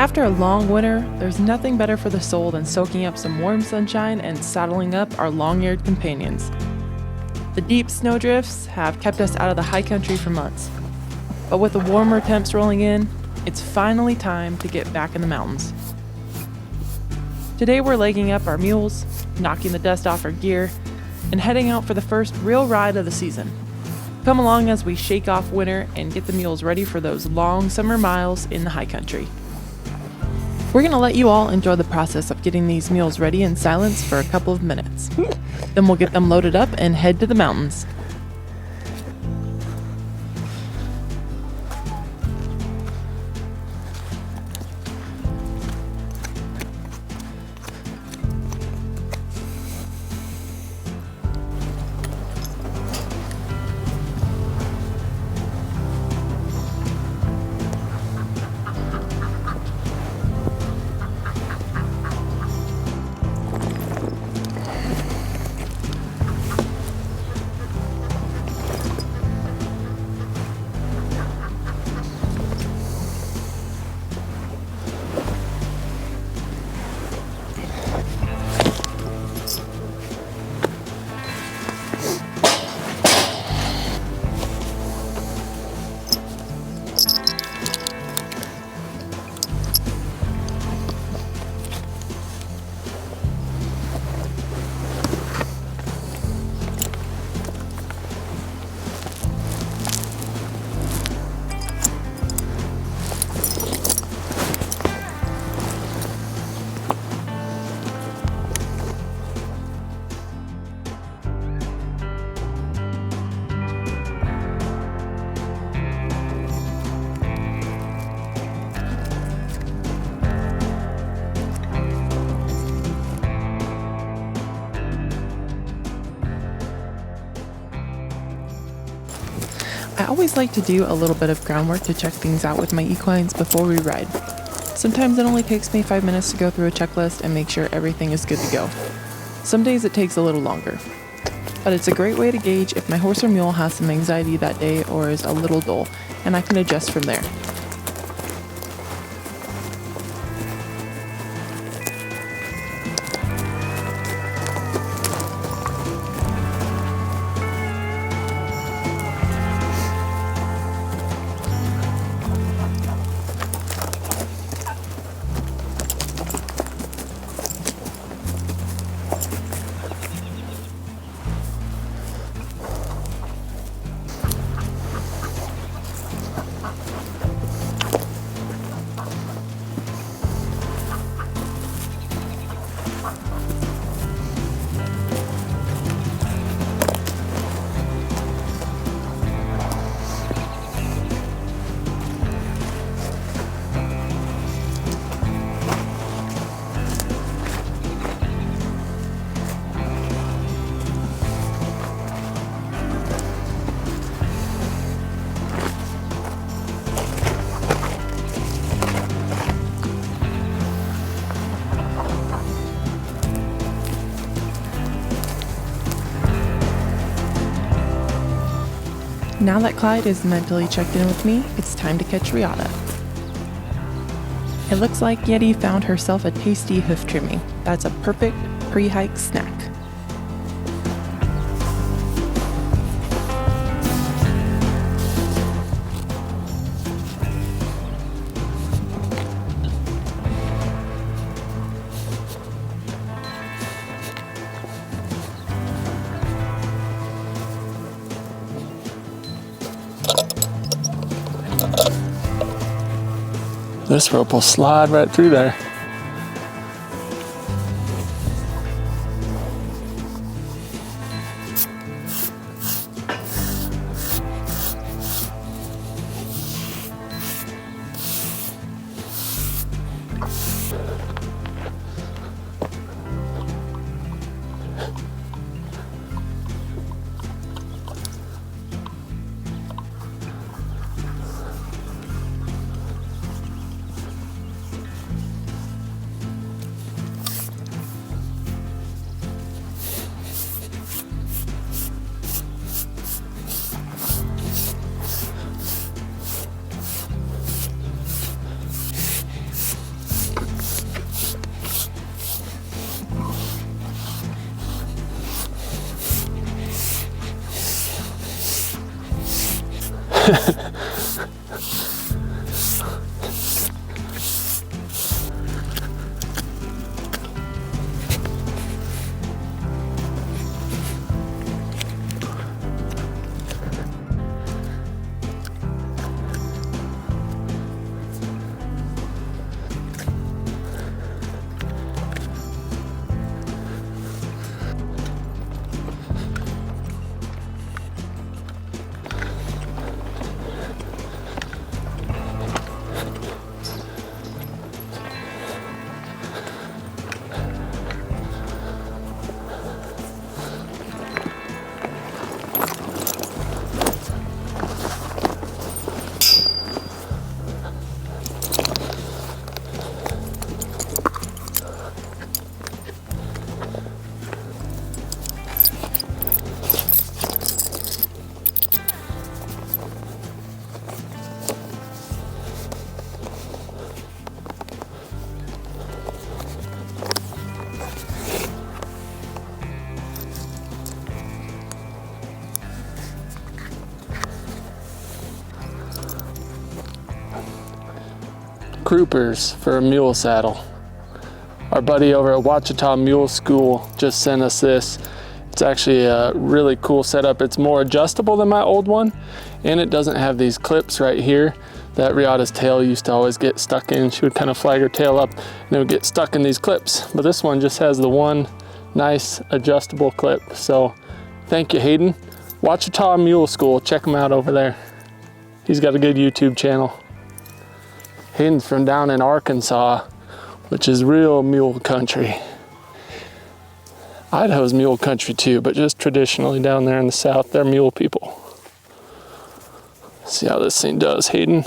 After a long winter, there's nothing better for the soul than soaking up some warm sunshine and saddling up our long-eared companions. The deep snowdrifts have kept us out of the high country for months, but with the warmer temps rolling in, it's finally time to get back in the mountains. Today we're legging up our mules, knocking the dust off our gear, and heading out for the first real ride of the season. Come along as we shake off winter and get the mules ready for those long summer miles in the high country. We're going to let you all enjoy the process of getting these mules ready in silence for a couple of minutes. Then we'll get them loaded up and head to the mountains. I always like to do a little bit of groundwork to check things out with my equines before we ride. Sometimes it only takes me 5 minutes to go through a checklist and make sure everything is good to go. Some days it takes a little longer. But it's a great way to gauge if my horse or mule has some anxiety that day or is a little dull, and I can adjust from there. Now that Clyde is mentally checked in with me, it's time to catch Riata. It looks like Yeti found herself a tasty hoof trimming. That's a perfect pre-hike snack. This rope will slide right through there. Groupers for a mule saddle. Our buddy over at Ouachita Mule School just sent us this. It's actually a really cool setup. It's more adjustable than my old one, and it doesn't have these clips right here that Riata's tail used to always get stuck in. She would kind of flag her tail up and it would get stuck in these clips. But this one just has the one nice adjustable clip. So thank you, Hayden. Ouachita Mule School, check him out over there. He's got a good YouTube channel. Hayden's from down in Arkansas, which is real mule country. Idaho's mule country too, but just traditionally down there in the south, they're mule people. See how this thing does, Hayden.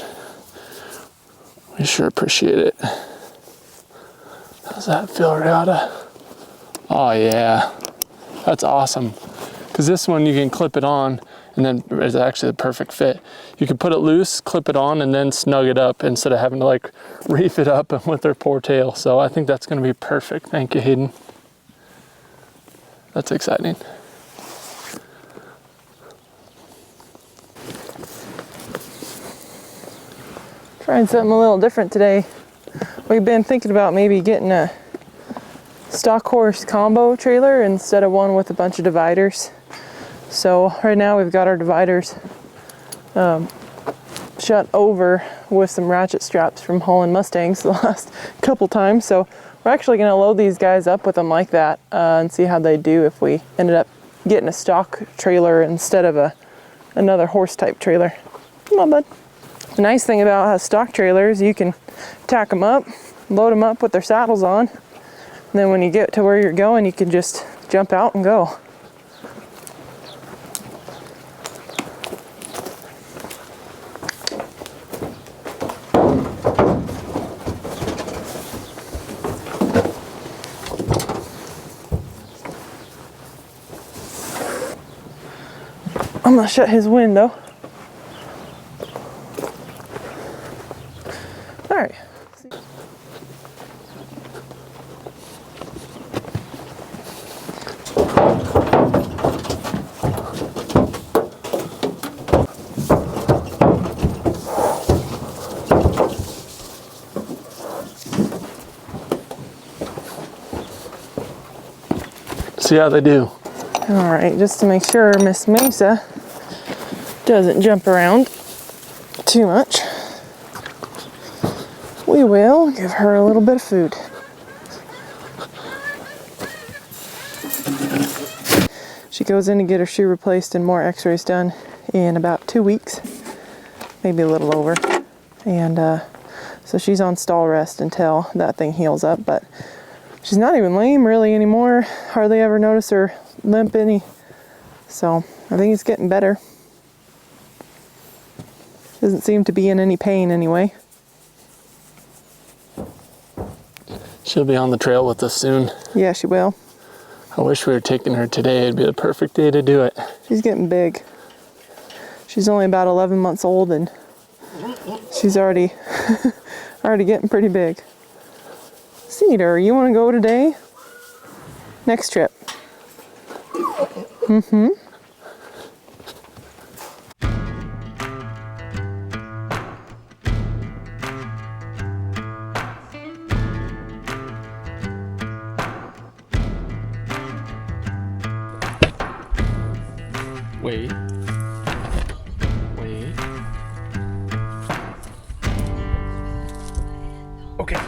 We sure appreciate it. How's that feel, Riata? Oh yeah, that's awesome. Because this one you can clip it on, and then it's actually the perfect fit. You can put it loose, clip it on, and then snug it up instead of having to like reef it up with their poor tail. So I think that's gonna be perfect. Thank you, Hayden. That's exciting. Trying something a little different today. We've been thinking about maybe getting a stock horse combo trailer instead of one with a bunch of dividers. So right now we've got our dividers shut over with some ratchet straps from hauling Mustangs the last couple times. So we're actually going to load these guys up with them like that and see how they do if we ended up getting a stock trailer instead of another horse type trailer. Come on, bud. The nice thing about stock trailers, you can tack them up, load them up with their saddles on, and then when you get to where you're going, you can just jump out and go. I'm gonna shut his window. All right. See how they do. All right, just to make sure Miss Mesa doesn't jump around too much, we will give her a little bit of food. She goes in to get her shoe replaced and more x-rays done in about 2 weeks, maybe a little over. And so she's on stall rest until that thing heals up, but she's not even lame really anymore. Hardly ever notice her limp any. So I think it's getting better. Doesn't seem to be in any pain anyway. She'll be on the trail with us soon. Yeah, she will. I wish we were taking her today. It'd be the perfect day to do it. She's getting big. She's only about 11 months old and she's already getting pretty big. Cedar, you want to go today? Next trip. Wait. Wait. Okay.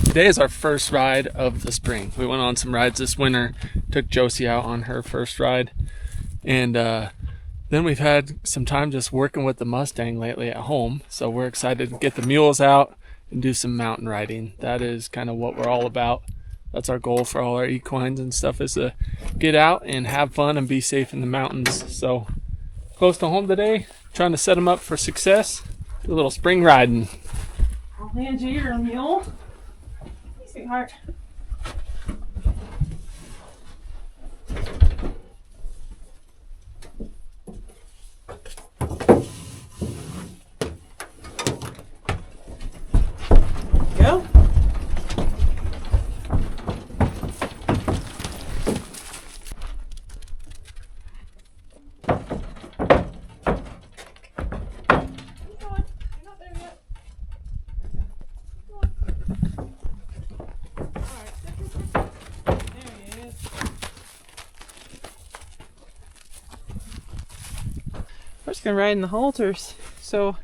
Today is our first ride of the spring. We went on some rides this winter, took Josie out on her first ride, and then we've had some time just working with the Mustang lately at home, so we're excited to get the mules out and do some mountain riding. That is kind of what we're all about. That's our goal for all our equines and stuff, is to get out and have fun and be safe in the mountains. So close to home today, trying to set them up for success. Do a little spring riding. I'll hand you your mule. Hey, sweetheart. Go. We're just gonna ride in the halters. So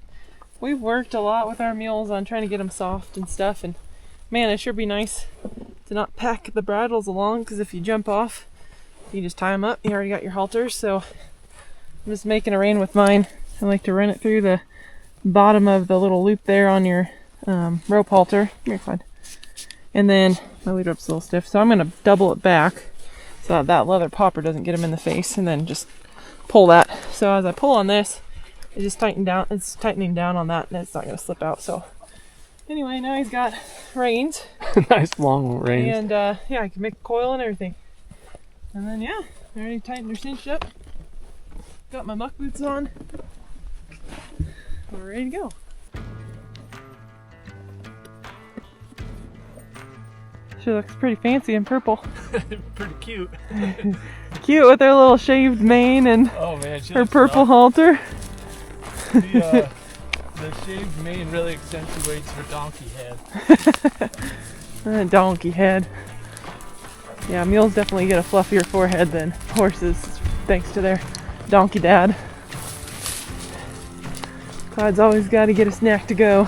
we've worked a lot with our mules on trying to get them soft and stuff, and man, it sure be nice to not pack the bridles along, because if you jump off, you just tie them up. You already got your halters, so I'm just making a rein with mine. I like to run it through the bottom of the little loop there on your rope halter. You're fine. And then my lead rope's a little stiff, so I'm gonna double it back so that leather popper doesn't get him in the face, and then just pull that. So as I pull on this, it just it's tightening down on that, and it's not going to slip out. So anyway, now he's got reins. Nice long reins. And yeah, I can make a coil and everything. And then yeah, I already tightened her cinch up. Got my muck boots on. We're ready to go. She looks pretty fancy in purple. Pretty cute. Cute with her little shaved mane and oh, man, her purple halter. The shaved mane really accentuates her donkey head. Donkey head. Yeah, mules definitely get a fluffier forehead than horses, thanks to their donkey dad. Clyde's always got to get a snack to go.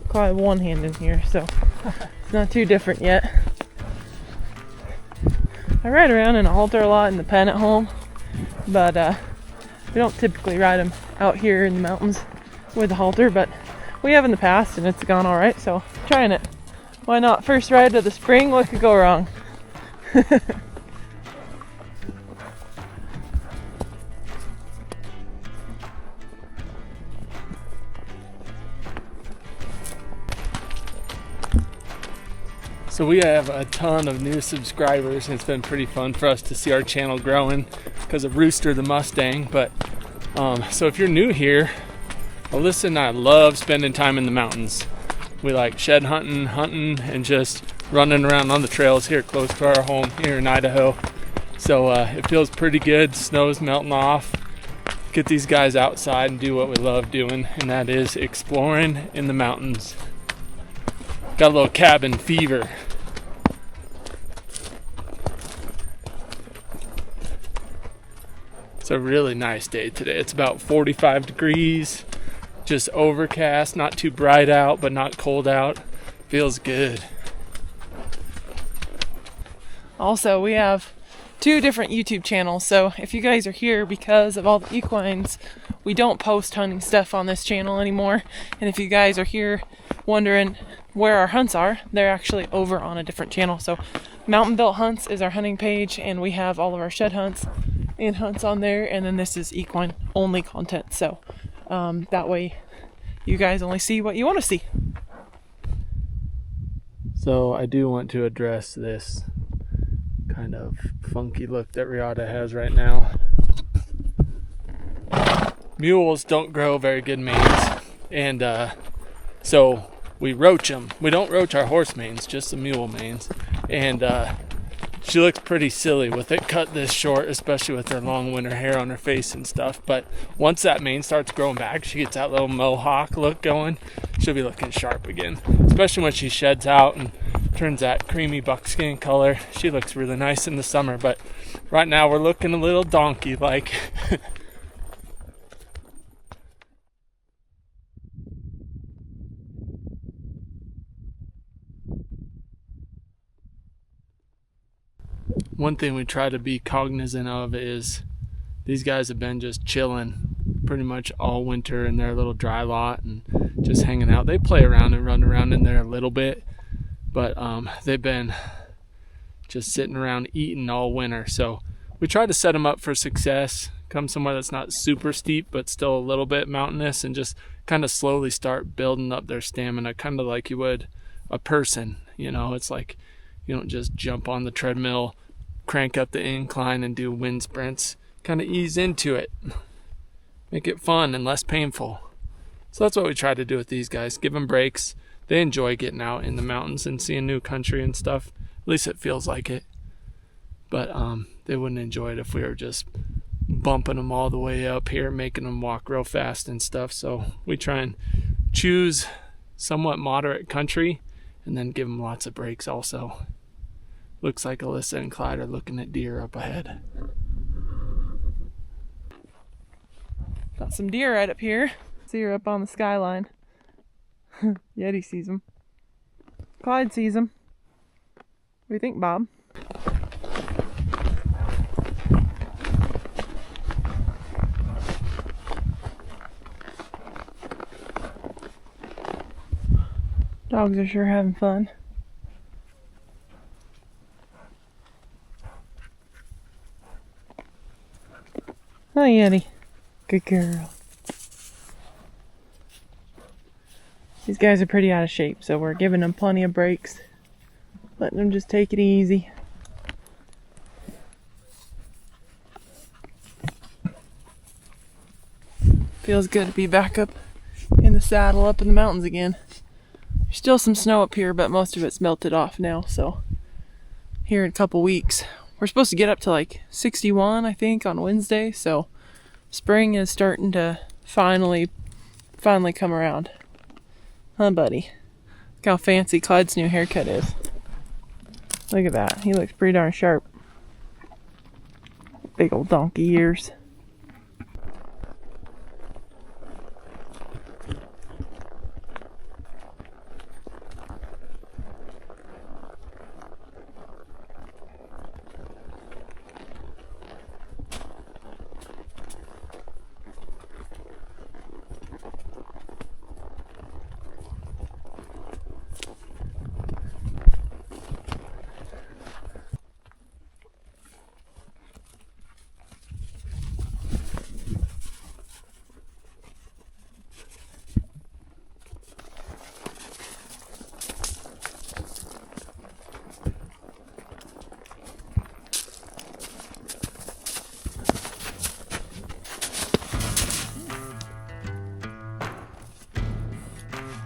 Clyde have one hand in here, so it's not too different yet. I ride around in a halter a lot in the pen at home, but we don't typically ride them out here in the mountains with a halter, but we have in the past and it's gone alright, so trying it. Why not? First ride of the spring, what could go wrong? So we have a ton of new subscribers, and it's been pretty fun for us to see our channel growing because of Rooster the Mustang. But so if you're new here, Alyssa and I love spending time in the mountains. We like shed hunting, and just running around on the trails here close to our home here in Idaho. So it feels pretty good. Snow's melting off. Get these guys outside and do what we love doing, and that is exploring in the mountains. Got a little cabin fever. It's a really nice day today. It's about 45 degrees, just overcast, not too bright out, but not cold out. Feels good. Also, we have 2 different YouTube channels, so if you guys are here because of all the equines, we don't post hunting stuff on this channel anymore. And if you guys are here wondering where our hunts are, they're actually over on a different channel. So Mountain Built Hunts is our hunting page, and we have all of our shed hunts and hunts on there, and then this is equine only content, so that way you guys only see what you want to see. So I do want to address this kind of funky look that Riata has right now. Mules don't grow very good manes, and so we roach them. We don't roach our horse manes, just the mule manes, and she looks pretty silly with it cut this short, especially with her long winter hair on her face and stuff. But once that mane starts growing back, she gets that little mohawk look going, she'll be looking sharp again, especially when she sheds out and turns that creamy buckskin color. She looks really nice in the summer, but right now we're looking a little donkey-like. One thing we try to be cognizant of is these guys have been just chilling pretty much all winter in their little dry lot and just hanging out. They play around and run around in there a little bit, but they've been just sitting around eating all winter. So we try to set them up for success, come somewhere that's not super steep but still a little bit mountainous, and just kind of slowly start building up their stamina, kind of like you would a person. You know, it's like you don't just jump on the treadmill, crank up the incline and do wind sprints. Kind of ease into it, make it fun and less painful. So that's what we try to do with these guys, give them breaks. They enjoy getting out in the mountains and seeing new country and stuff. At least it feels like it. But they wouldn't enjoy it if we were just bumping them all the way up here, making them walk real fast and stuff. So we try and choose somewhat moderate country and then give them lots of breaks also. Looks like Alyssa and Clyde are looking at deer up ahead. Got some deer right up here. See her up on the skyline. Yeti sees them. Clyde sees them. What do you think, Bob? Dogs are sure having fun. Hi, Yeti. Good girl. These guys are pretty out of shape, so we're giving them plenty of breaks. Letting them just take it easy. Feels good to be back up in the saddle up in the mountains again. There's still some snow up here, but most of it's melted off now, so here in a couple weeks. We're supposed to get up to like 61, I think, on Wednesday, so spring is starting to finally come around. Huh, buddy? Look how fancy Clyde's new haircut is. Look at that. He looks pretty darn sharp. Big old donkey ears.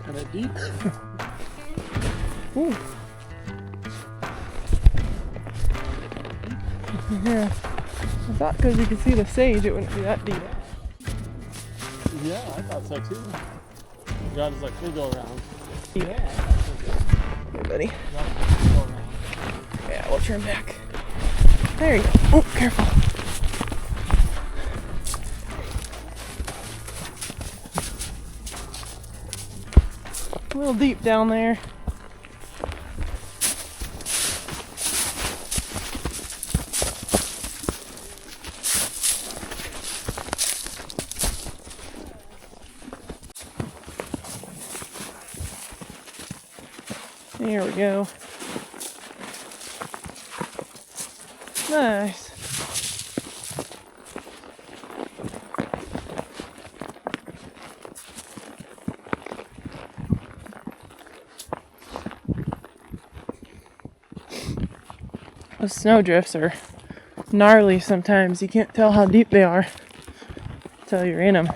Kind of deep. Ooh. Yeah. I thought because you could see the sage it wouldn't be that deep. Yeah, I thought so too. God is like, we'll go around. Yeah. Hey, buddy. Go around. Yeah, we'll turn back. There you go. Oh, careful. A little deep down there. There we go. Nice. Those snowdrifts are gnarly sometimes. You can't tell how deep they are until you're in them.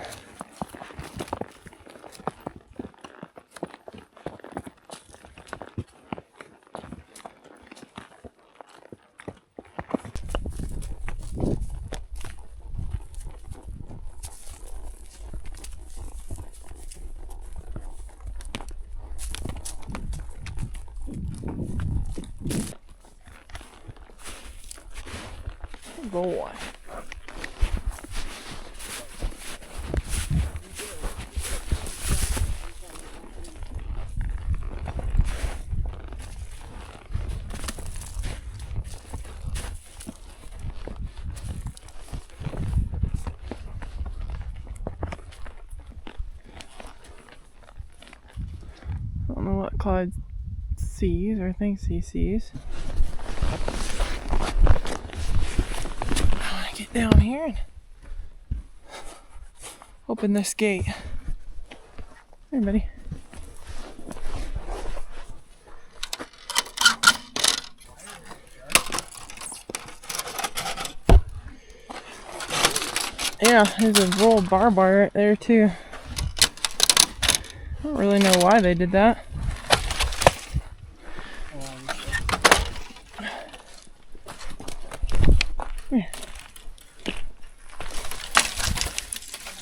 Boy. I don't know what Clyde sees or thinks he sees. I want to get down here and open this gate. Hey, buddy. Yeah, there's a roll of barbed wire right there too. I don't really know why they did that.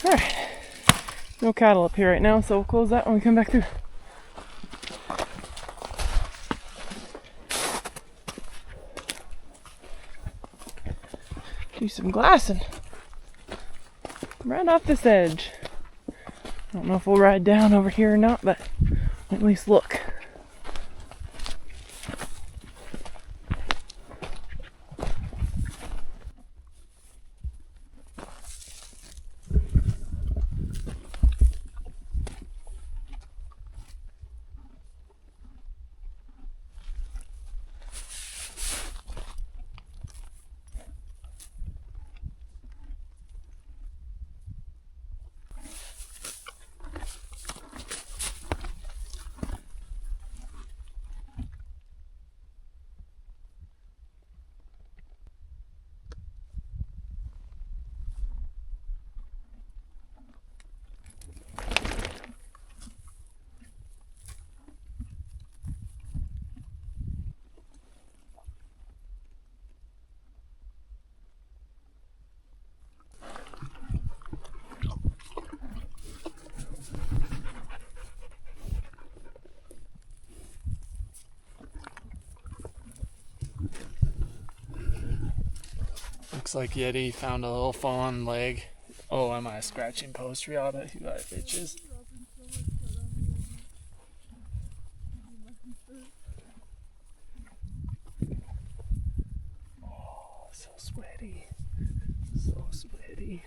Alright. No cattle up here right now, so we'll close that when we come back through. Do some glassing. Right off this edge. I don't know if we'll ride down over here or not, but at least look. Looks like Yeti found a little fallen leg. Oh, am I a scratching post, Riata? You got bitches. Oh, so sweaty. So sweaty.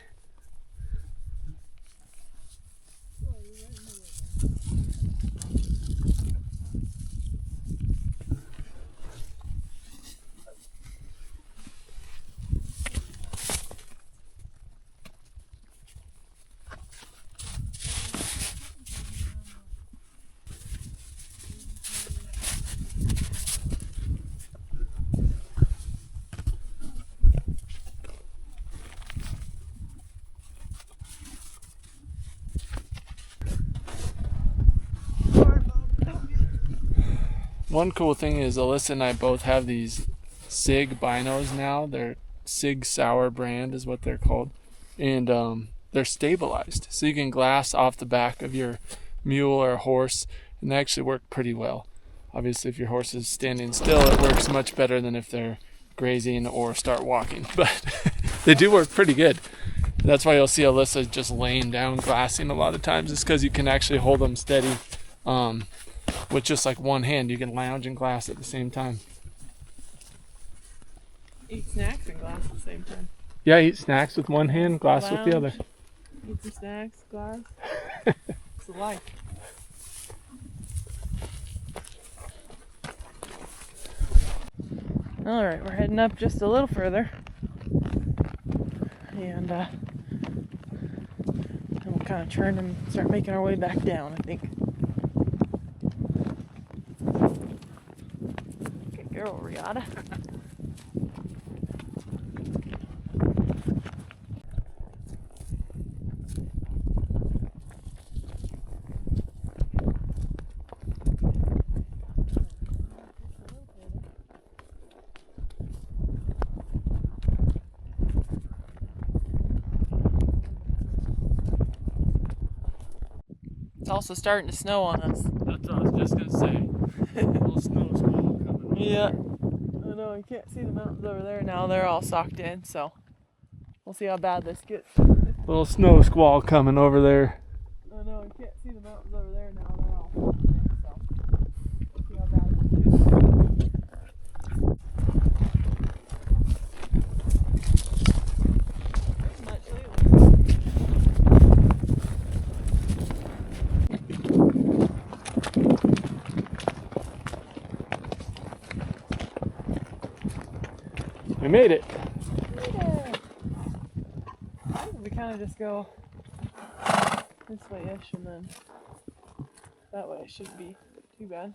One cool thing is Alyssa and I both have these Sig binos now. They're Sig Sauer brand is what they're called. And they're stabilized. So you can glass off the back of your mule or horse, and they actually work pretty well. Obviously, if your horse is standing still, it works much better than if they're grazing or start walking. But they do work pretty good. That's why you'll see Alyssa just laying down glassing a lot of times. It's because you can actually hold them steady. With just like one hand, you can lounge and glass at the same time. Eat snacks and glass at the same time. Yeah, eat snacks with one hand, glass with the other. Eat some snacks, glass. It's a life. Alright, we're heading up just a little further. And we'll kind of turn and start making our way back down, I think. Good girl, Riata. It's also starting to snow on us. That's what I was just gonna say. A little snow squall coming. Yeah, I know know, you can't see the mountains over there now. They're all socked in, so we'll see how bad this gets. Little snow squall coming over there. Oh no, you can't see the mountains over there now. They're all socked in, so we'll see how bad this gets. Much lately. We made it. We kind of just go this way-ish, and then that way it shouldn't be too bad.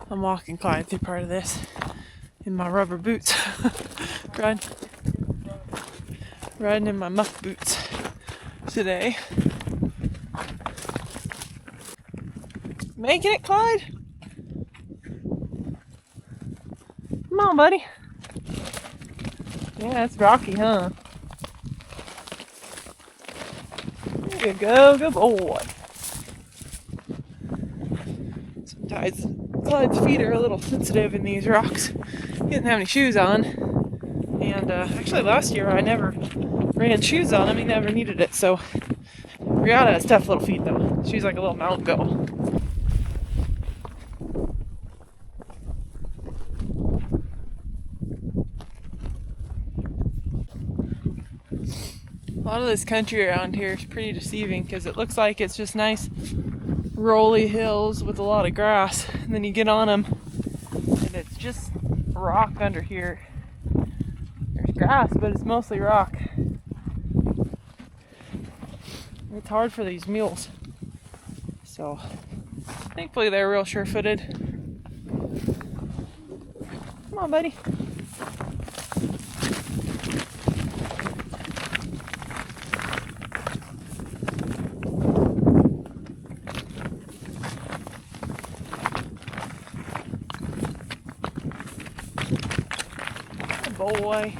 I'm walking Clyde through part of this in my rubber boots. Riding in my muck boots today. Making it, Clyde? Come on, buddy. Yeah, it's rocky, huh? There you go, good boy. Sometimes Clyde's feet are a little sensitive in these rocks. He didn't have any shoes on. And actually last year I never ran shoes on him. He never needed it, so Rihanna has tough little feet though. She's like a little mountain goat. A lot of this country around here is pretty deceiving because it looks like it's just nice rolly hills with a lot of grass, and then you get on them and it's just rock under here. There's grass, but it's mostly rock. It's hard for these mules, so thankfully they're real sure-footed. Come on, buddy. Boy.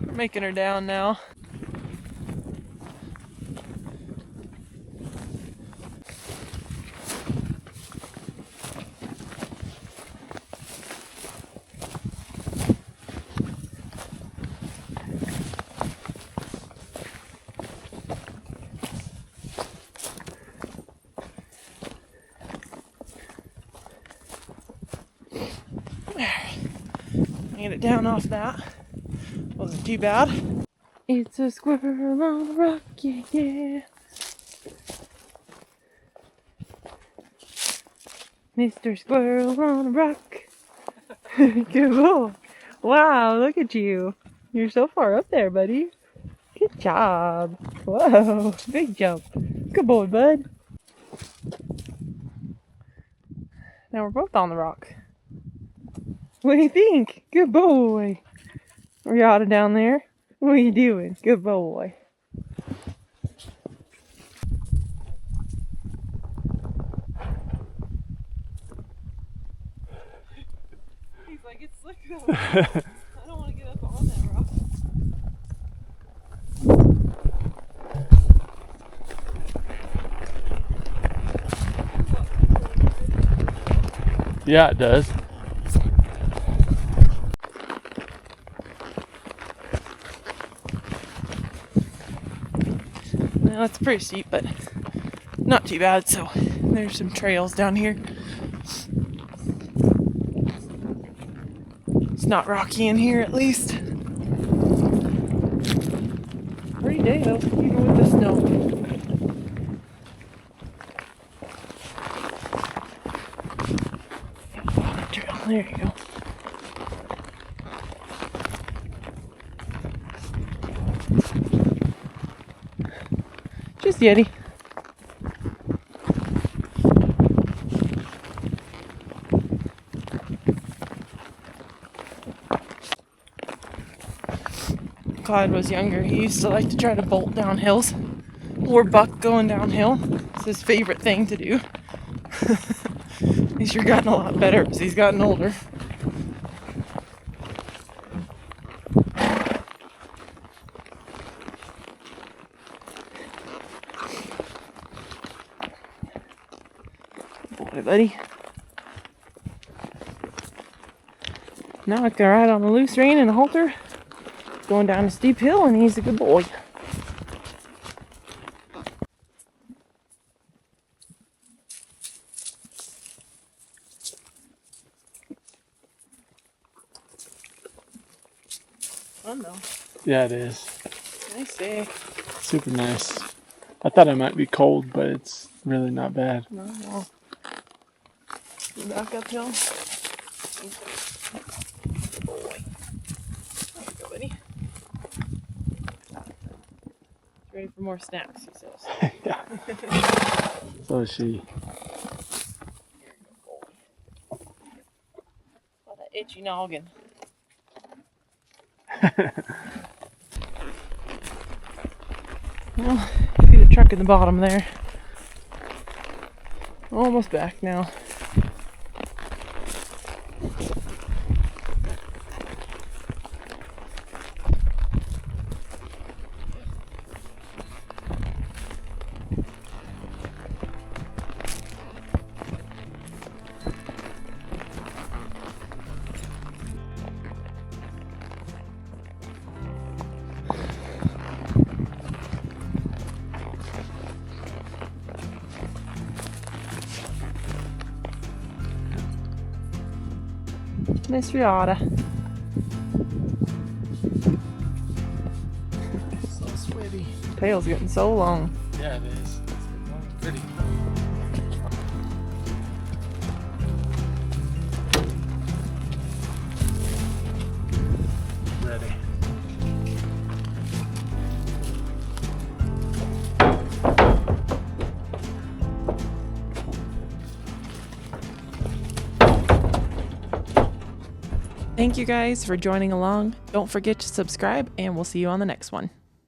We're making her down now. Get it down off that. Wasn't too bad. It's a squirrel on the rock, yeah, yeah. Mr. Squirrel on the rock. Good boy. Wow, look at you. You're so far up there, buddy. Good job. Whoa, big jump. Good boy, bud. Now we're both on the rock. What do you think? Good boy. Riata down there. What are you doing? Good boy. He's like, it's slick though. I don't want to get up on that rock. Yeah, it does. Well, it's pretty steep, but not too bad. So there's some trails down here. It's not rocky in here, at least. Pretty day though, even with the snow. Trail, there you go. Just Yeti. Clyde was younger, he used to like to try to bolt down hills or buck going downhill. It's his favorite thing to do. He's sure gotten a lot better as he's gotten older. it, buddy. Now I can ride on the loose rein and a halter, going down a steep hill, and he's a good boy. Fun though. Yeah, it is. Nice day. Super nice. I thought it might be cold, but it's really not bad. No, no. Back uphill. Boy. There you go, buddy. Ready for more snacks, he says. Yeah. So is she. What an itchy noggin. Well, see the truck in the bottom there. Almost back now. Miss Riata. So sweaty. Tail's getting so long. Yeah, it is. Pretty. Ready. Thank you guys for joining along. Don't forget to subscribe, and we'll see you on the next one.